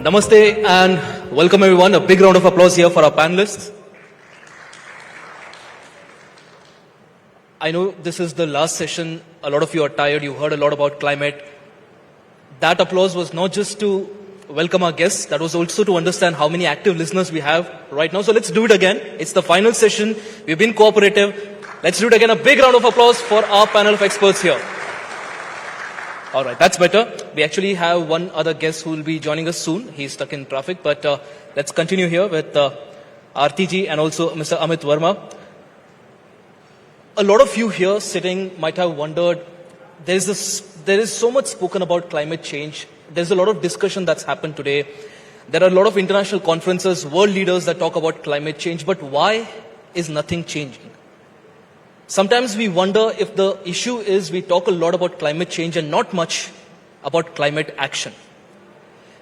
Namaste and welcome everyone. A big round of applause here for our panelists. I know this is the last session. A lot of you are tired. You heard a lot about climate. That applause was not just to welcome our guests. That was also to understand how many active listeners we have right now. So let's do it again. It's the final session. We've been cooperative. Let's do it again. A big round of applause for our panel of experts here. All right, that's better. We actually have one other guest who will be joining us soon. He's stuck in traffic, but let's continue here with Aarti ji and also Mr. Amit Verma. A lot of you here sitting might have wondered, there is so much spoken about climate change. There's a lot of discussion that's happened today. There are a lot of international conferences, world leaders that talk about climate change, but why is nothing changing? Sometimes we wonder if the issue is we talk a lot about climate change and not much about climate action.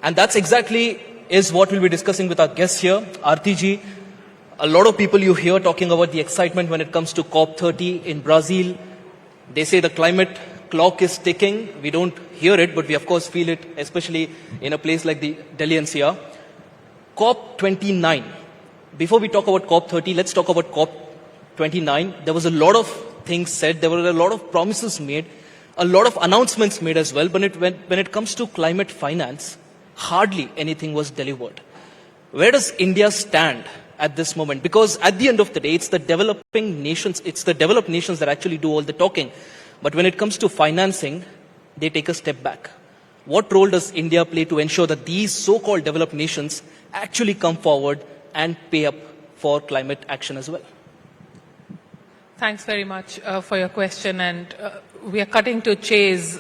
And that's exactly is what we'll be discussing with our guests here. Aarti ji, a lot of people you hear talking about the excitement when it comes to COP30 in Brazil. They say the climate clock is ticking. We don't hear it, but we of course feel it, especially in a place like the Delhi NCR. COP29. Before we talk about COP30, let's talk about COP29. There was a lot of things said. There were a lot of promises made, a lot of announcements made as well. But when it comes to climate finance, hardly anything was delivered. Where does India stand at this moment? Because at the end of the day, it's the developing nations, it's the developed nations that actually do all the talking. But when it comes to financing, they take a step back. What role does India play to ensure that these so-called developed nations actually come forward and pay up for climate action as well? Thanks very much for your question. And we are cutting to chase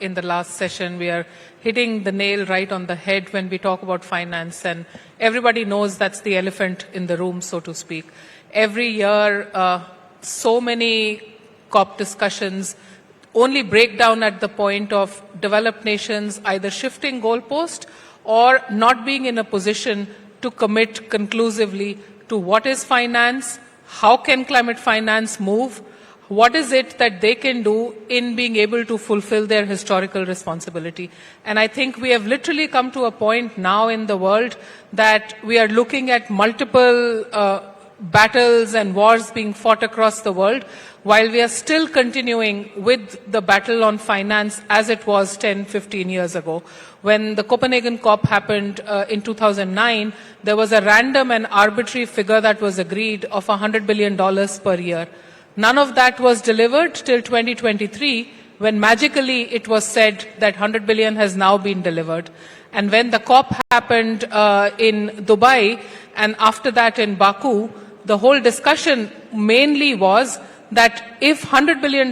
in the last session. We are hitting the nail right on the head when we talk about finance. And everybody knows that's the elephant in the room, so to speak. Every year, so many COP discussions only break down at the point of developed nations either shifting goalpost or not being in a position to commit conclusively to what is finance, how can climate finance move, what is it that they can do in being able to fulfill their historical responsibility. And I think we have literally come to a point now in the world that we are looking at multiple battles and wars being fought across the world, while we are still continuing with the battle on finance as it was 10, 15 years ago. When the Copenhagen COP happened in 2009, there was a random and arbitrary figure that was agreed of $100 billion per year. None of that was delivered till 2023, when magically it was said that 100 billion has now been delivered. And when the COP happened in Dubai and after that in Baku, the whole discussion mainly was that if $100 billion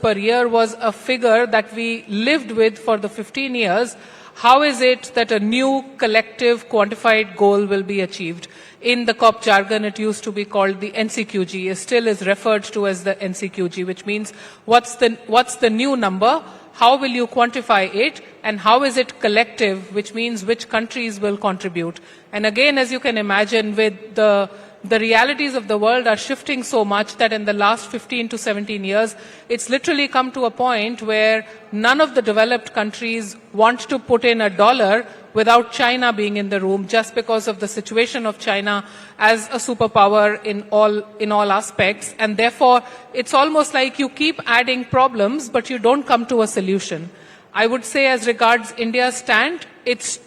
per year was a figure that we lived with for the 15 years, how is it that a new collective quantified goal will be achieved? In the COP jargon, it used to be called the NCQG. It still is referred to as the NCQG, which means what's the new number? How will you quantify it? And how is it collective, which means which countries will contribute? And again, as you can imagine, with the realities of the world are shifting so much that in the last 15 to 17 years, it's literally come to a point where none of the developed countries want to put in $1 without China being in the room, just because of the situation of China as a superpower in all aspects. And therefore, it's almost like you keep adding problems, but you don't come to a solution. I would say as regards India's stand, it's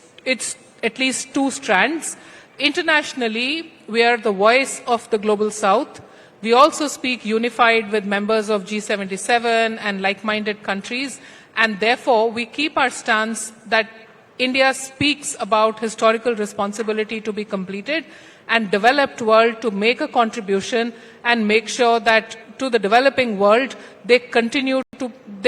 at least two strands. Internationally, we are the voice of the global south. We also speak unified with members of G77 and like-minded countries, and therefore we keep our stance that India speaks about historical responsibility to be completed and developed world to make a contribution and make sure that to the developing world they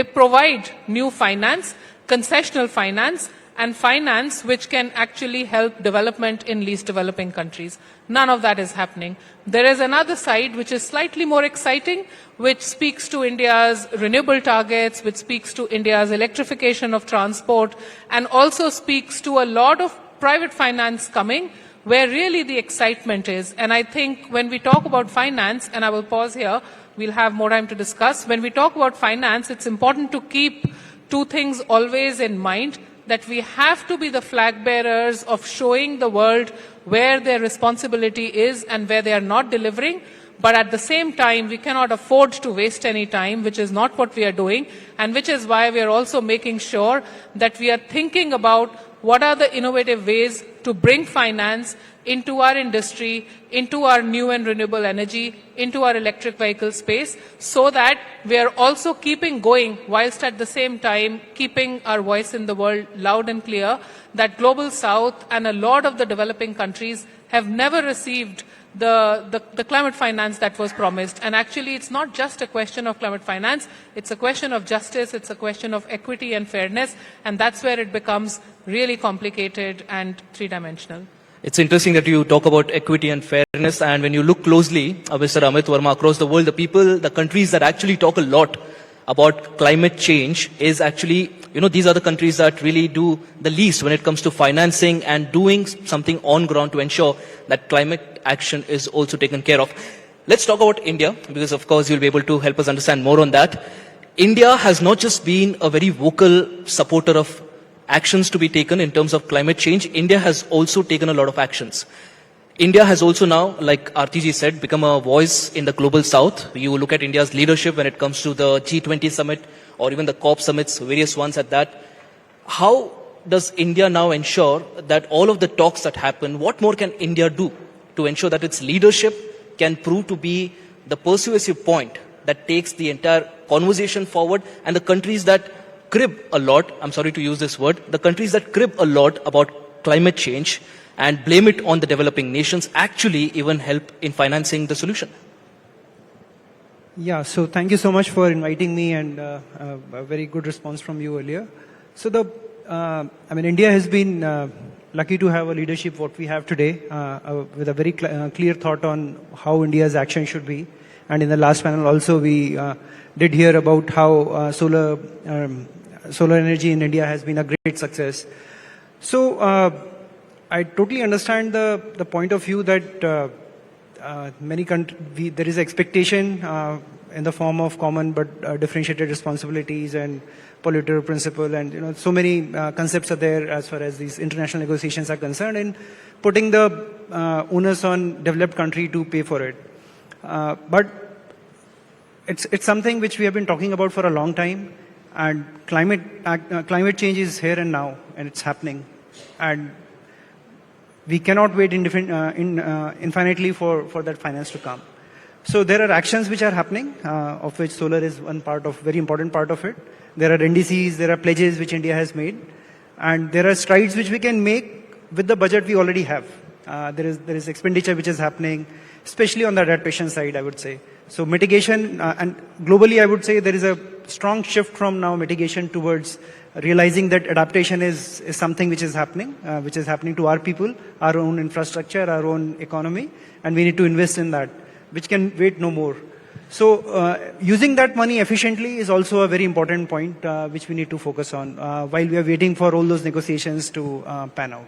provide new finance, concessional finance, and finance which can actually help development in least developing countries. None of that is happening. There is another side which is slightly more exciting, which speaks to India's renewable targets, which speaks to India's electrification of transport, and also speaks to a lot of private finance coming, where really the excitement is. And I think when we talk about finance, and I will pause here, we'll have more time to discuss. When we talk about finance, it's important to keep two things always in mind. that we have to be the flag bearers of showing the world where their responsibility is and where they are not delivering. But at the same time, we cannot afford to waste any time, which is not what we are doing, and which is why we are also making sure that we are thinking about what are the innovative ways to bring finance into our industry, into our new and renewable energy, into our electric vehicle space, so that we are also keeping going whilst at the same time keeping our voice in the world loud and clear that Global South and a lot of the developing countries have never received the climate finance that was promised. And actually, it's not just a question of climate finance, it's a question of justice, it's a question of equity and fairness, and that's where it becomes really complicated and three-dimensional. It's interesting that you talk about equity and fairness, and when you look closely, Mr. Amit Verma, across the world, the countries that actually talk a lot about climate change is actually, these are the countries that really do the least when it comes to financing and doing something on ground to ensure that climate action is also taken care of. Let's talk about India, because of course you'll be able to help us understand more on that. India has not just been a very vocal supporter of actions to be taken in terms of climate change. India has also taken a lot of actions. India has also now, like Aarti ji said, become a voice in the global south. You look at India's leadership when it comes to the G20 summit or even the COP summits, various ones at that. How does India now ensure that all of the talks that happen, what more can India do to ensure that its leadership can prove to be the persuasive point that takes the entire conversation forward, and the countries that crib a lot, I'm sorry to use this word, the countries that crib a lot about climate change and blame it on the developing nations actually even help in financing the solution? Yeah, so thank you so much for inviting me, and a very good response from you earlier. So India has been lucky to have a leadership what we have today, with a very clear thought on how India's action should be. And in the last panel also we did hear about how solar energy in India has been a great success. So I totally understand the point of view that many countries, there is expectation in the form of common but differentiated responsibilities and polluter principle, and so many concepts are there as far as these international negotiations are concerned, and putting the onus on developed country to pay for it. But it's something which we have been talking about for a long time, and climate change is here and now, and it's happening, and we cannot wait infinitely for that finance to come. So there are actions which are happening, of which solar is one part of, very important part of it. There are NDCs, there are pledges which India has made, and there are strides which we can make with the budget we already have. There is expenditure which is happening, especially on the adaptation side, I would say. So mitigation, and globally I would say there is a strong shift from now mitigation towards realizing that adaptation is something which is happening to our people, our own infrastructure, our own economy, and we need to invest in that, which can wait no more. So using that money efficiently is also a very important point which we need to focus on while we are waiting for all those negotiations to pan out.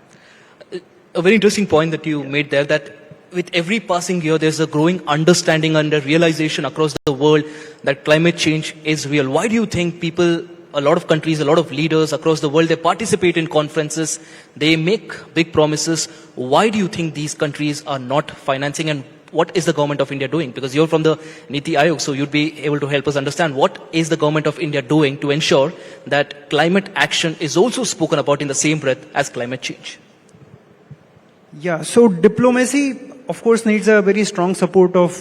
A very interesting point that you made there, that with every passing year, there's a growing understanding and a realization across the world that climate change is real. Why do you think people, a lot of countries, a lot of leaders across the world, they participate in conferences, they make big promises? Why do you think these countries are not financing, and what is the government of India doing? Because you're from the NITI Aayog, so you'd be able to help us understand what is the government of India doing to ensure that climate action is also spoken about in the same breath as climate change? Yeah, so diplomacy, of course, needs a very strong support of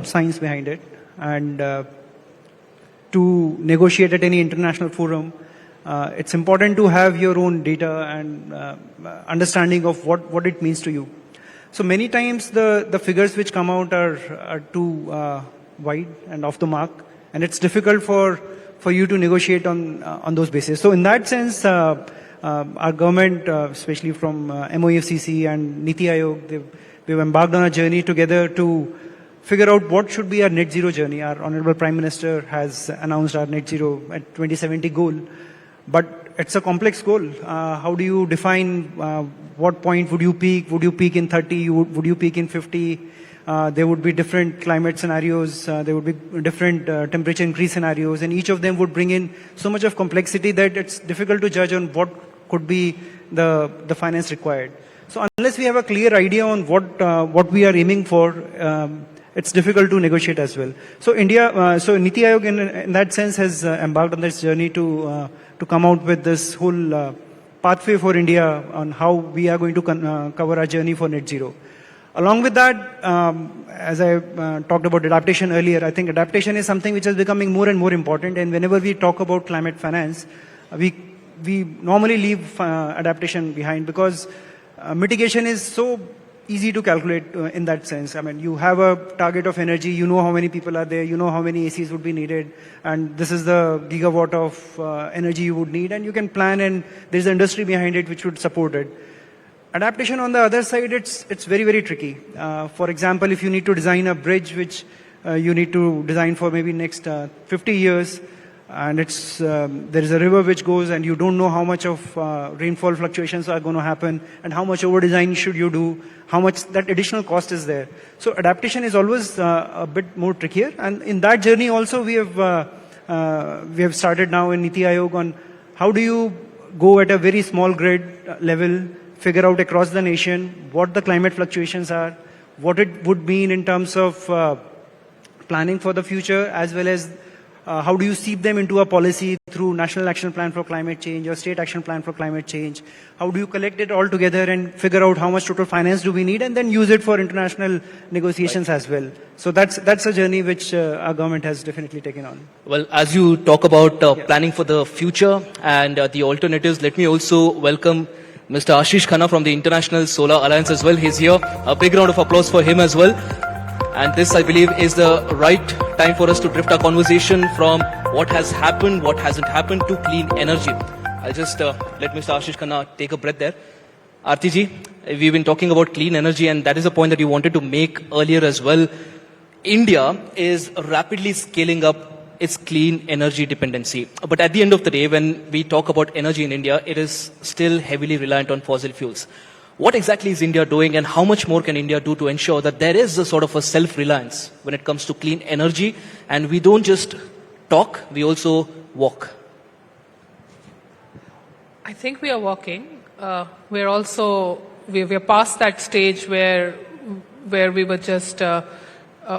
science behind it, and to negotiate at any international forum, it's important to have your own data and understanding of what it means to you. So many times the figures which come out are too wide and off the mark, and it's difficult for you to negotiate on those bases. So in that sense, our government, especially from MOEFCC and NITI Aayog, we've embarked on a journey together to figure out what should be our net zero journey. Our Honorable Prime Minister has announced our net zero at 2070 goal, but it's a complex goal. How do you define what point would you peak? Would you peak in 30? Would you peak in 50? There would be different climate scenarios. There would be different temperature increase scenarios, and each of them would bring in so much of complexity that it's difficult to judge on what could be the finance required. So unless we have a clear idea on what we are aiming for, it's difficult to negotiate as well. So so NITI Aayog in that sense has embarked on this journey to come out with this whole pathway for India on how we are going to cover our journey for net zero. Along with that, as I talked about adaptation earlier, I think adaptation is something which is becoming more and more important. And whenever we talk about climate finance, we normally leave adaptation behind because mitigation is so easy to calculate in that sense. I mean, you have a target of energy, you know how many people are there, you know how many ACs would be needed, and this is the gigawatt of energy you would need, and you can plan, and there's an industry behind it which would support it. Adaptation on the other side, it's very, very tricky. For example, if you need to design a bridge which you need to design for maybe next 50 years, and there is a river which goes and you don't know how much of rainfall fluctuations are going to happen and how much over-design should you do, how much that additional cost is there. So adaptation is always a bit more trickier. And in that journey also we have started now in NITI Aayog on how do you go at a very small grid level, figure out across the nation what the climate fluctuations are, what it would mean in terms of planning for the future, as well as how do you seep them into a policy through National Action Plan for Climate Change or State Action Plan for Climate Change? How do you collect it all together and figure out how much total finance do we need and then use it for international negotiations as well? So that's a journey which our government has definitely taken on. Well, as you talk about planning for the future and the alternatives, let me also welcome Mr. Ashish Khanna from the International Solar Alliance as well. He's here. A big round of applause for him as well. And this, I believe, is the right time for us to drift our conversation from what has happened, what hasn't happened, to clean energy. I'll just let Mr. Ashish Khanna take a breath there. Aarti ji, we've been talking about clean energy, and that is a point that you wanted to make earlier as well. India is rapidly scaling up its clean energy dependency. But at the end of the day, when we talk about energy in India, it is still heavily reliant on fossil fuels. What exactly is India doing, and how much more can India do to ensure that there is a sort of a self-reliance when it comes to clean energy, and we don't just talk, we also walk? I think we are walking. We're also, we're past that stage where we were just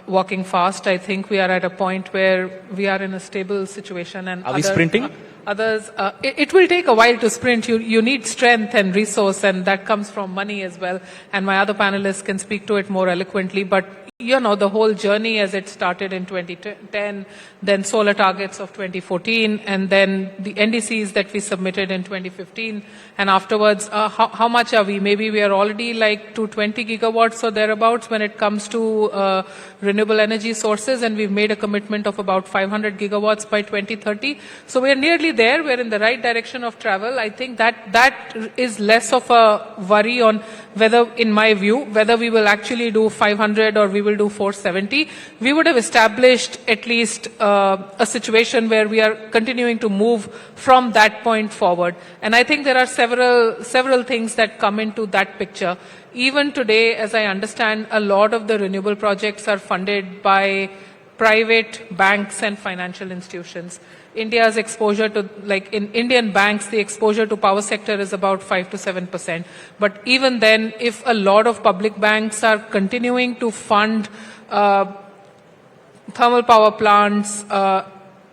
walking fast. I think we are at a point where we are in a stable situation. And are we sprinting? Others, it will take a while to sprint. You need strength and resource, and that comes from money as well. And my other panelists can speak to it more eloquently. But, you know, the whole journey as it started in 2010, then solar targets of 2014, and then the NDCs that we submitted in 2015. And afterwards, how much are we? Maybe we are already like to 20 gigawatts or thereabouts when it comes to renewable energy sources. And we've made a commitment of about 500 gigawatts by 2030. So we're nearly there. We're in the right direction of travel. I think that is less of a worry on whether, in my view, whether we will actually do 500 or we will do 470. We would have established at least a situation where we are continuing to move from that point forward. And I think there are several things that come into that picture. Even today, as I understand, a lot of the renewable projects are funded by private banks and financial institutions. India's exposure to, like in Indian banks, the exposure to power sector is about 5 to 7%. But even then, if a lot of public banks are continuing to fund thermal power plants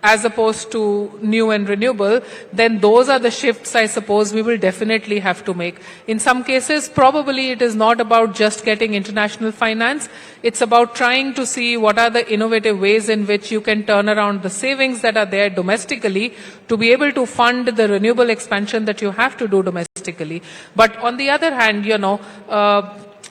as opposed to new and renewable, then those are the shifts I suppose we will definitely have to make. In some cases, probably it is not about just getting international finance. It's about trying to see what are the innovative ways in which you can turn around the savings that are there domestically to be able to fund the renewable expansion that you have to do domestically. But on the other hand, you know,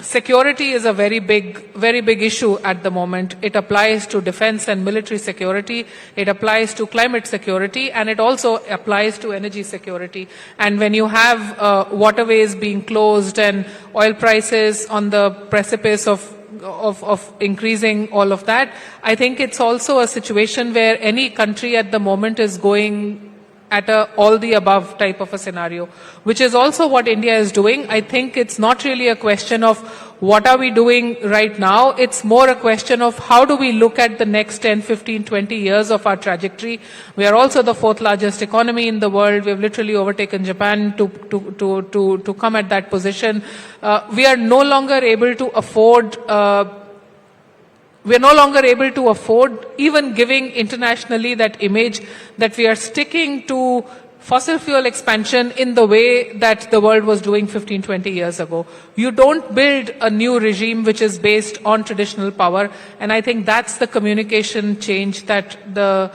security is a very big issue at the moment. It applies to defense and military security. It applies to climate security, and it also applies to energy security. And when you have waterways being closed and oil prices on the precipice of increasing all of that, I think it's also a situation where any country at the moment is going at a all the above type of a scenario, which is also what India is doing. I think it's not really a question of what are we doing right now. It's more a question of how do we look at the next 10, 15, 20 years of our trajectory. We are also the fourth largest economy in the world. We have literally overtaken Japan to come at that position. We are no longer able to afford even giving internationally that image that we are sticking to fossil fuel expansion in the way that the world was doing 15, 20 years ago. You don't build a new regime which is based on traditional power, and I think that's the communication change that the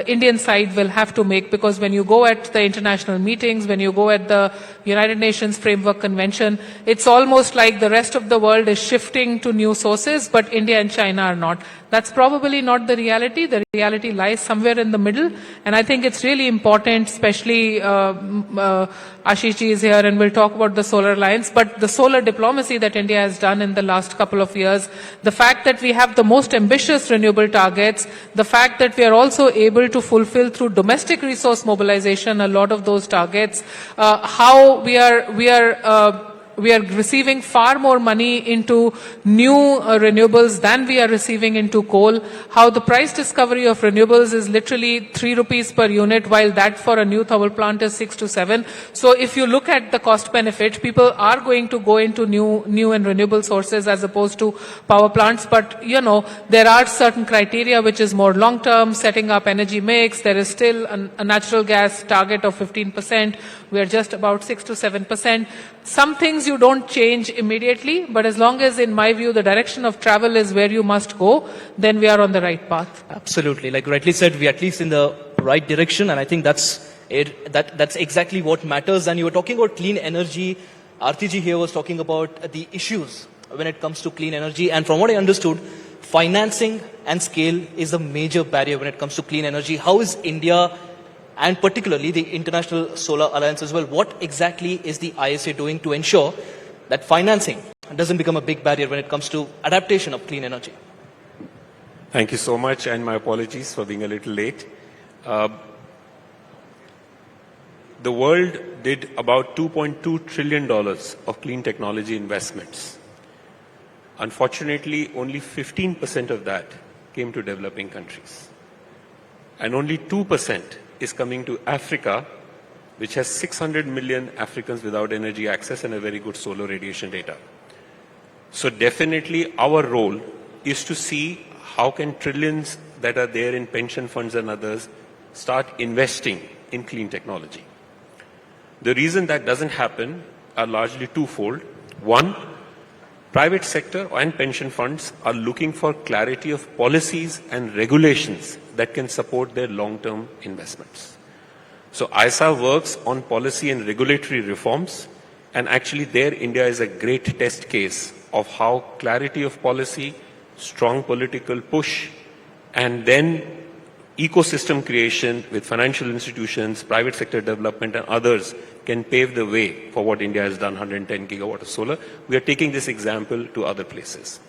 Indian side will have to make, because when you go at the international meetings, when you go at the United Nations Framework Convention, it's almost like the rest of the world is shifting to new sources, but India and China are not. That's probably not the reality. The reality lies somewhere in the middle, and I think it's really important, especially Ashish ji is here and we'll talk about the Solar Alliance, but the solar diplomacy that India has done in the last couple of years, the fact that we have the most ambitious renewable targets, the fact that we are also able to fulfill through domestic resource mobilization a lot of those targets, how we are receiving far more money into new renewables than we are receiving into coal, how the price discovery of renewables is literally 3 rupees per unit, while that for a new thermal plant is 6 to 7. So if you look at the cost benefit, people are going to go into new and renewable sources as opposed to power plants. But, there are certain criteria which is more long term, setting up energy mix. There is still a natural gas target of 15%. We are just about 6 to 7%. Some things you don't change immediately, but as long as, in my view, the direction of travel is where you must go, then we are on the right path. Absolutely. Like rightly said, we are at least in the right direction, and I think that's it. That's exactly what matters. And you were talking about clean energy. Aarti ji here was talking about the issues when it comes to clean energy. And from what I understood, financing and scale is a major barrier when it comes to clean energy. How is India, and particularly the International Solar Alliance as well, what exactly is the ISA doing to ensure that financing doesn't become a big barrier when it comes to adaptation of clean energy? Thank you so much, and my apologies for being a little late. The world did about $2.2 trillion of clean technology investments. Unfortunately, only 15% of that came to developing countries. And only 2% is coming to Africa, which has 600 million Africans without energy access and a very good solar radiation data. So definitely our role is to see how can trillions that are there in pension funds and others start investing in clean technology. The reason that doesn't happen are largely twofold. One, private sector and pension funds are looking for clarity of policies and regulations that can support their long-term investments. So ISA works on policy and regulatory reforms, and actually there India is a great test case of how clarity of policy, strong political push, and then ecosystem creation with financial institutions, private sector development and others can pave the way for what India has done, 110 gigawatt of solar. We are taking this example to other places.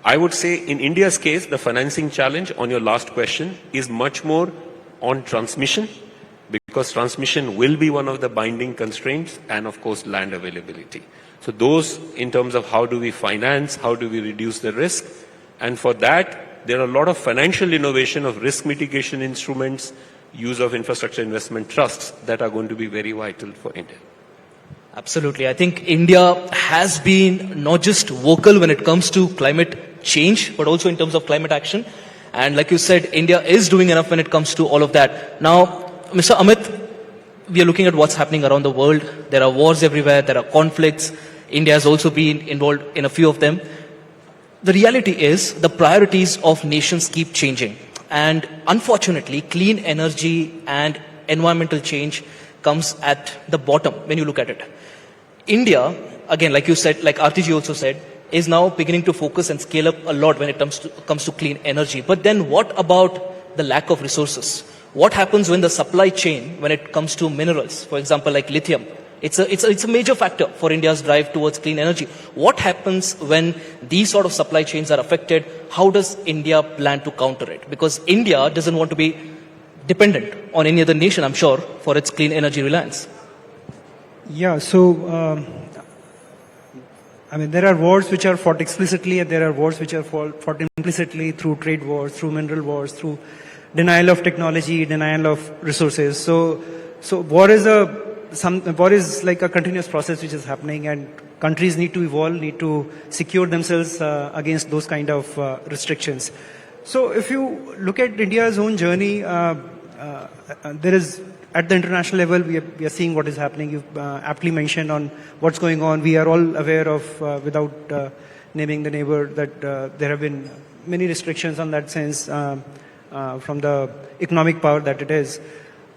I would say in India's case, the financing challenge on your last question is much more on transmission, because transmission will be one of the binding constraints, and of course land availability. So those in terms of how do we finance, how do we reduce the risk, and for that there are a lot of financial innovation of risk mitigation instruments, use of infrastructure investment trusts that are going to be very vital for India. Absolutely. I think India has been not just vocal when it comes to climate change, but also in terms of climate action. And like you said, India is doing enough when it comes to all of that. Now, Mr. Amit, we are looking at what's happening around the world. There are wars everywhere. There are conflicts. India has also been involved in a few of them. The reality is the priorities of nations keep changing. And unfortunately, clean energy and environmental change comes at the bottom when you look at it. India, again, like you said, like Aarti ji also said, is now beginning to focus and scale up a lot when it comes to clean energy. But then what about the lack of resources? What happens when the supply chain, when it comes to minerals, for example, like lithium? It's a major factor for India's drive towards clean energy. What happens when these sort of supply chains are affected? How does India plan to counter it? Because India doesn't want to be dependent on any other nation, I'm sure, for its clean energy reliance. Yeah, so I mean, there are wars which are fought explicitly, and there are wars which are fought implicitly through trade wars, through mineral wars, through denial of technology, denial of resources. So war is war is like a continuous process which is happening, and countries need to evolve, need to secure themselves against those kind of restrictions. So if you look at India's own journey, there is, at the international level, we are seeing what is happening. You've aptly mentioned on what's going on. We are all aware of, without naming the neighbor, that there have been many restrictions on that sense from the economic power that it is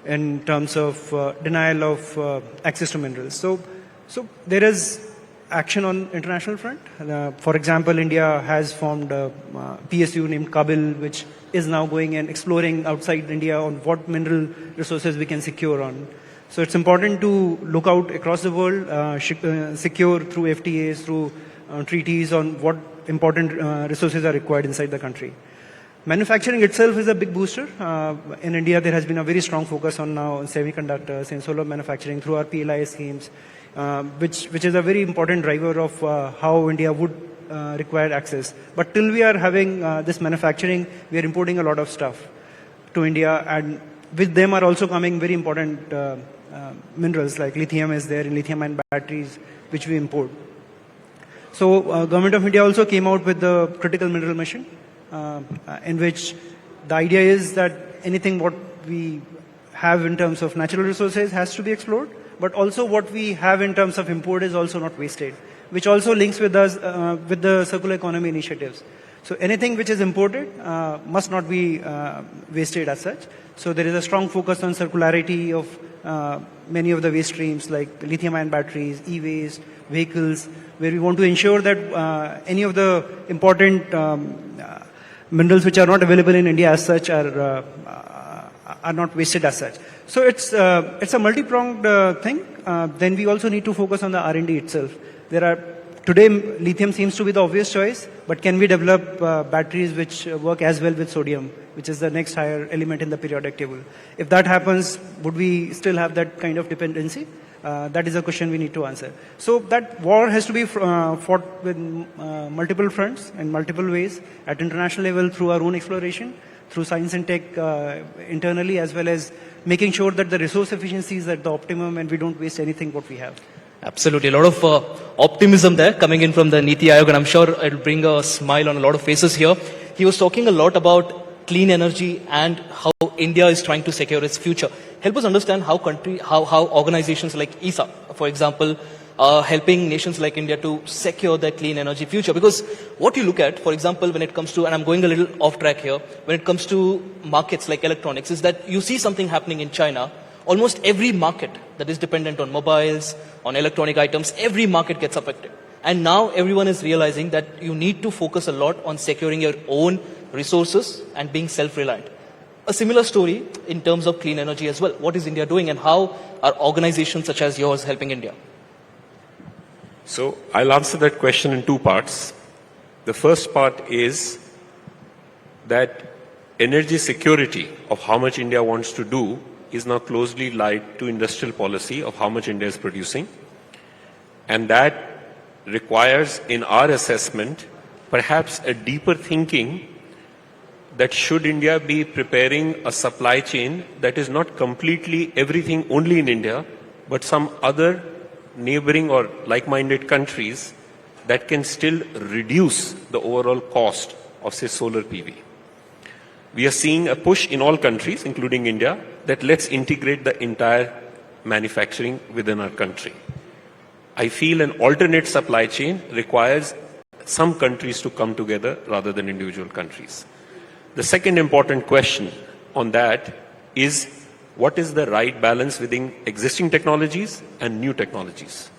in terms of denial of access to minerals. So there is action on international front. For example, India has formed a PSU named Kabil, which is now going and exploring outside India on what mineral resources we can secure on. So it's important to look out across the world, secure through FTAs, through treaties on what important resources are required inside the country. Manufacturing itself is a big booster. In India, there has been a very strong focus on now semiconductors and solar manufacturing through our PLI schemes, which is a very important driver of how India would require access. But till we are having this manufacturing, we are importing a lot of stuff to India, and with them are also coming very important minerals like lithium is there in lithium-ion batteries, which we import. So Government of India also came out with the critical mineral mission, in which the idea is that anything what we have in terms of natural resources has to be explored, but also what we have in terms of import is also not wasted, which also links with us with the circular economy initiatives. So anything which is imported must not be wasted as such. So there is a strong focus on circularity of many of the waste streams like lithium-ion batteries, e-waste, vehicles, where we want to ensure that any of the important minerals which are not available in India as such are not wasted as such. So it's a multi-pronged thing. Then we also need to focus on the R&D itself. Today, lithium seems to be the obvious choice, but can we develop batteries which work as well with sodium, which is the next higher element in the periodic table? If that happens, would we still have that kind of dependency? That is a question we need to answer. So that war has to be fought with multiple fronts and multiple ways at international level through our own exploration, through science and tech internally, as well as making sure that the resource efficiency is at the optimum and we don't waste anything what we have. Absolutely. A lot of optimism there coming in from the NITI Aayog, and I'm sure it'll bring a smile on a lot of faces here. He was talking a lot about clean energy and how India is trying to secure its future. Help us understand how organizations like ESA, for example, are helping nations like India to secure their clean energy future. Because what you look at, for example, when it comes to, and I'm going a little off track here, when it comes to markets like electronics, is that you see something happening in China. Almost every market that is dependent on mobiles, on electronic items, every market gets affected. And now everyone is realizing that you need to focus a lot on securing your own resources and being self-reliant. A similar story in terms of clean energy as well. What is India doing and how are organizations such as yours helping India? So I'll answer that question in two parts. The first part is that energy security of how much India wants to do is now closely linked to industrial policy of how much India is producing. And that requires, in our assessment, perhaps a deeper thinking that should India be preparing a supply chain that is not completely everything only in India, but some other neighboring or like-minded countries that can still reduce the overall cost of, say, solar PV. We are seeing a push in all countries, including India, that let's integrate the entire manufacturing within our country. I feel an alternate supply chain requires some countries to come together rather than individual countries. The second important question on that is what is the right balance within existing technologies and new technologies?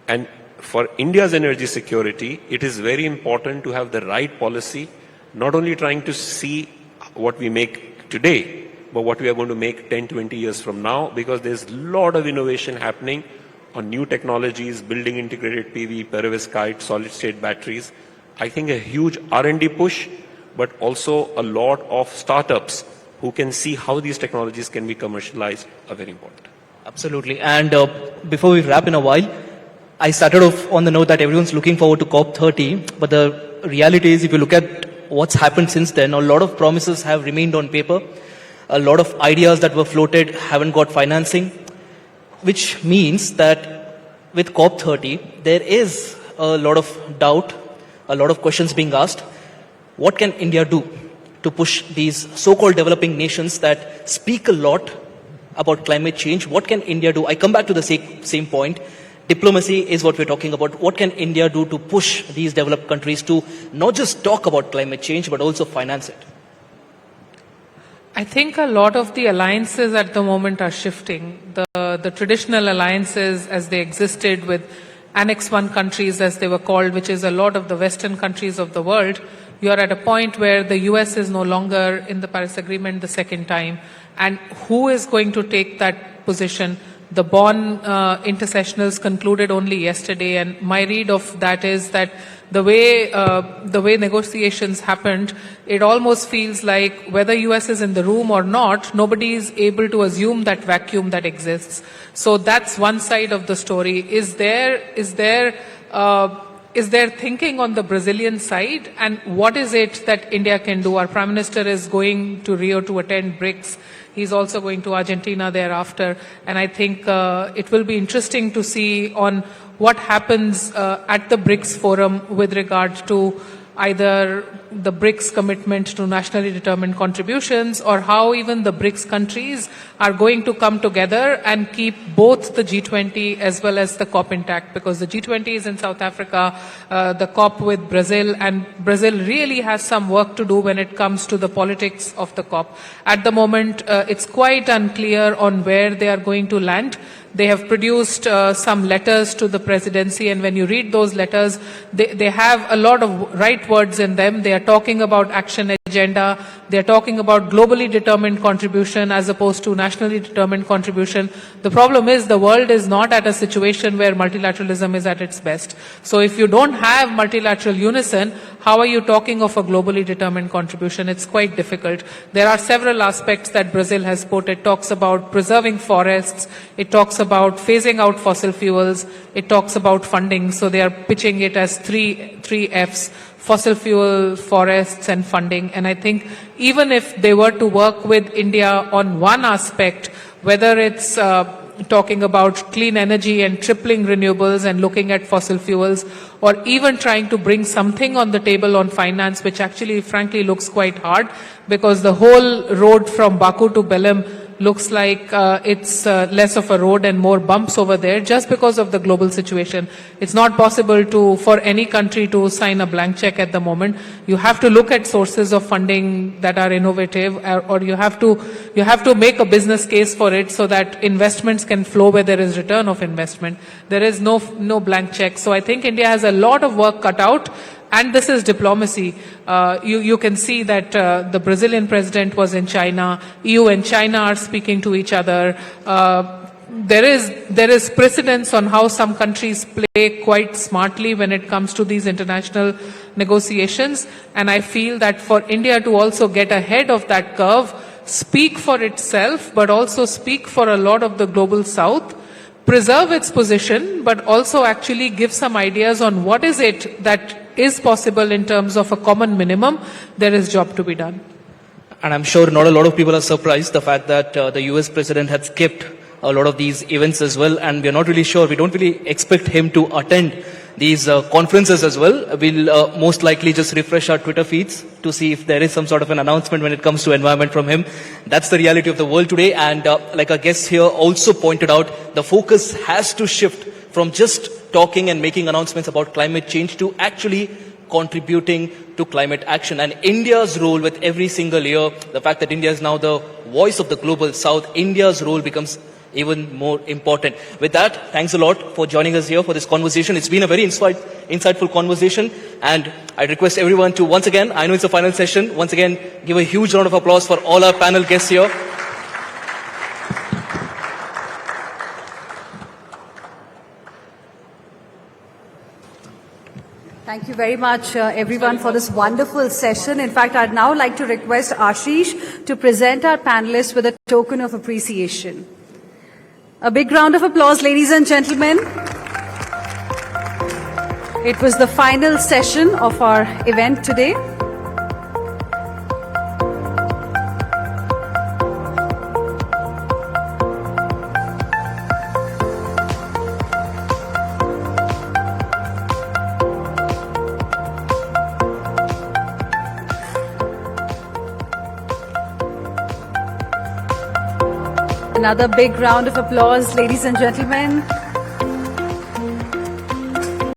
And for India's energy security, it is very important to have the right policy, not only trying to see what we make today, but what we are going to make 10, 20 years from now, because there's a lot of innovation happening on new technologies, building integrated PV, perovskite, solid-state batteries. I think a huge R&D push, but also a lot of startups who can see how these technologies can be commercialized are very important. Absolutely. And before we wrap in a while, I started off on the note that everyone's looking forward to COP30, but the reality is if you look at what's happened since then, a lot of promises have remained on paper. A lot of ideas that were floated haven't got financing, which means that with COP30, there is a lot of doubt, a lot of questions being asked. What can India do to push these so-called developing nations that speak a lot about climate change? What can India do? I come back to the same point. Diplomacy is what we're talking about. What can India do to push these developed countries to not just talk about climate change, but also finance it? I think a lot of the alliances at the moment are shifting. The traditional alliances as they existed with Annex 1 countries as they were called, which is a lot of the Western countries of the world, you are at a point where the US is no longer in the Paris Agreement the second time. And who is going to take that position? The Bonn intercessionals concluded only yesterday, and my read of that is that the way negotiations happened, it almost feels like whether US is in the room or not, nobody is able to assume that vacuum that exists. So that's one side of the story. Is there thinking on the Brazilian side, and what is it that India can do? Our Prime Minister is going to Rio to attend BRICS. He's also going to Argentina thereafter. And I think it will be interesting to see on what happens at the BRICS forum with regard to either the BRICS commitment to nationally determined contributions, or how even the BRICS countries are going to come together and keep both the G20 as well as the COP intact, because the G20 is in South Africa, the COP with Brazil, and Brazil really has some work to do when it comes to the politics of the COP. At the moment, it's quite unclear on where they are going to land. They have produced some letters to the presidency, and when you read those letters, they have a lot of right words in them. They are talking about action agenda. They are talking about globally determined contribution as opposed to nationally determined contribution. The problem is the world is not at a situation where multilateralism is at its best. So if you don't have multilateral unison, how are you talking of a globally determined contribution? It's quite difficult. There are several aspects that Brazil has put. It talks about preserving forests. It talks about phasing out fossil fuels. It talks about funding. So they are pitching it as three Fs: fossil fuel, forests, and funding. And I think even if they were to work with India on one aspect, whether it's talking about clean energy and tripling renewables and looking at fossil fuels, or even trying to bring something on the table on finance, which actually frankly looks quite hard, because the whole road from Baku to Belem looks like it's less of a road and more bumps over there just because of the global situation. It's not possible for any country to sign a blank check at the moment. You have to look at sources of funding that are innovative, or you have to make a business case for it so that investments can flow where there is return of investment. There is no blank check. So I think India has a lot of work cut out. And this is diplomacy. You can see that the Brazilian president was in China. EU and China are speaking to each other. There is precedence on how some countries play quite smartly when it comes to these international negotiations. And I feel that for India to also get ahead of that curve, speak for itself, but also speak for a lot of the global south, preserve its position, but also actually give some ideas on what is it that is possible in terms of a common minimum. There is job to be done. And I'm sure not a lot of people are surprised the fact that the US president had skipped a lot of these events as well, and we're not really sure. We don't really expect him to attend these conferences as well. We'll most likely just refresh our Twitter feeds to see if there is some sort of an announcement when it comes to environment from him. That's the reality of the world today, and like our guest here also pointed out, the focus has to shift from just talking and making announcements about climate change to actually contributing to climate action. And India's role with every single year, the fact that India is now the voice of the global south, India's role becomes even more important. With that, thanks a lot for joining us here for this conversation. It's been a very insightful conversation, and I request everyone to once again, I know it's a final session, once again give a huge round of applause for all our panel guests here. Thank you very much, everyone, for this wonderful session. In fact, I'd now like to request Ashish to present our panelists with a token of appreciation. A big round of applause, ladies and gentlemen. It was the final session of our event today. Another big round of applause, ladies and gentlemen.